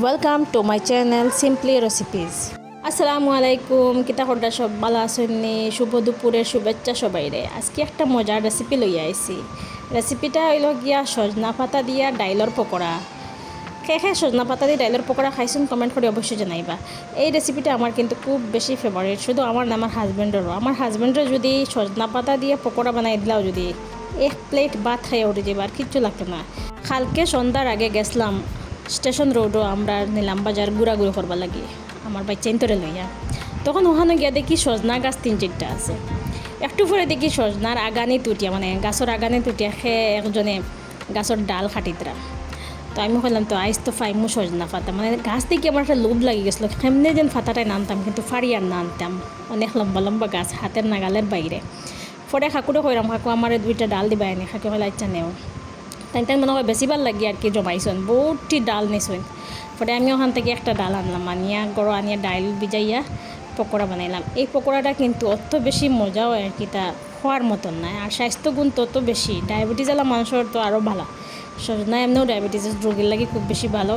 Welcome to my channel simply recipes. আসসালামু আলাইকুম, কিতা করডা সব ভালো আছেননি? শুভ দুপুরের শুভেচ্ছা সবাইরে। আজকে একটা মজার রেসিপি লইয়া আইছি। রেসিপিটা হইল গিয়া সজনা পাতা দিয়া ডাইলর পকোড়া। খেয়ে সজনা পাতা দিয়ে ডাইলের পকোড়া খাইছেন কমেন্ট করে অবশ্যই জানাইবা। এই রেসিপিটা আমার কিন্তু খুব বেশি ফেভারিট, শুধু আমার না, আমার হাজব্যান্ডেরও। আমার হাজব্যান্ডের যদি সজনা পাতা দিয়ে পকোড়া বানাই দিলাও, যদি এক প্লেট ভাত খাইয়ে উঠে যাবে, আর কিচ্ছু লাগতো না। কালকে সন্ধ্যার আগে গেছিলাম স্টেশন রোডও আমরা নিলাম বাজার ঘোরাঘুরি করবার লাগে আমার বাচ্চা ইন্তরে লইয়া। তখন ওখানে গিয়া দেখি সজনা গাছ 3-4টা আছে। একটু পরে দেখি সজনার আগানি তুটিয়া, মানে গাছের আগানি তুটিয়া খেয়ে একজনে গাছের ডাল খাটিতরা। তো আমি বললাম তো আইস তো ফাইমু সজনা পাতা, মানে গাছ থেকে আমার একটা লোভ লাগি গেছিলো, কেমনে যেন পাতাটায় নামতাম, কিন্তু ফাড়ি আর না আনতাম। অনেক লম্বা লম্বা গাছ, হাতের নাগালের বাইরে। পরে কাকুরে কইরাম, কাকু আমার 2টা ডাল দিবা এনে। কাকে হলে ইচ্ছা নেও, তাই মনে হয় বেশি ভাল লাগি আর কি, জমাইছেন বহুতটি ডাল নিছেন। পরে আমি ওখান থেকে একটা ডাল আনলাম, আনিয়া গড়ো আনিয়া ডাইল ভিজাইয়া পকোড়া বানাইলাম। এই পকোড়াটা কিন্তু অত বেশি মজাও আর কি, তা খাওয়ার মতন নাই, আর স্বাস্থ্যগুণ তত বেশি। ডায়াবেটিস আলা মানুষের তো আরও ভালো। সজনা এমনিও ডায়াবেটিসের রোগীর লাগে খুব বেশি ভালো।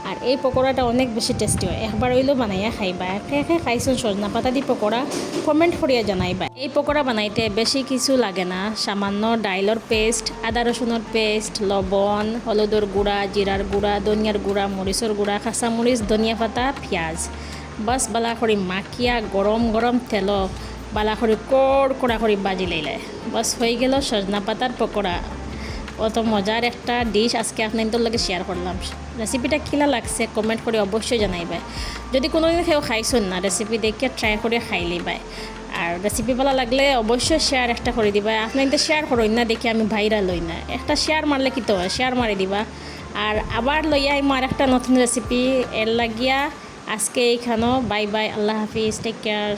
আর এই পকোড়াটা অনেক বেশি টেস্টি হয়, একবার হইলেও বানাইয়া খাইবা। একে খাইছেন সজনা পাতা দিয়ে পকোড়া, কমেন্ট করিয়া জানাইবা। এই পকোড়া বানাইতে বেশি কিছু লাগে না, সামান্য ডাইলর পেস্ট, আদা রসুনের পেস্ট, লবণ, হলুদের গুঁড়া, জিরার গুঁড়া, ধনিয়ার গুঁড়া, মরিচের গুঁড়া, কাঁচামরিচ, ধনিয়া পাতা, পেঁয়াজ। বাস বালা করে মাখিয়া গরম গরম তেল বালা করে কড়া করে বাজি লাইলে বাস হয়ে গেল সজনা পাতার পকোড়া। অত মজার একটা ডিশ আজকে আপনাদের লগে শেয়ার করলাম। রেসিপিটা কিলা লাগছে কমেন্ট করে অবশ্যই জানাইবা। যদি কোনোদিন কেউ খাইছেন না, রেসিপি দেখে ট্রাই করে খাই লইবা। আর রেসিপি ভালো লাগলে অবশ্যই শেয়ার একটা করে দিবা। আপনাদের শেয়ার করুন না দেখি আমি ভাইরাল হই না, একটা শেয়ার মারলে কি তো হয়, শেয়ার মারি দিবা। আর আবার লইয়া আমার একটা নতুন রেসিপি এর লাগিয়া আজকে এইখানেও বাই বাই, আল্লাহ হাফিজ, টেক কেয়ার।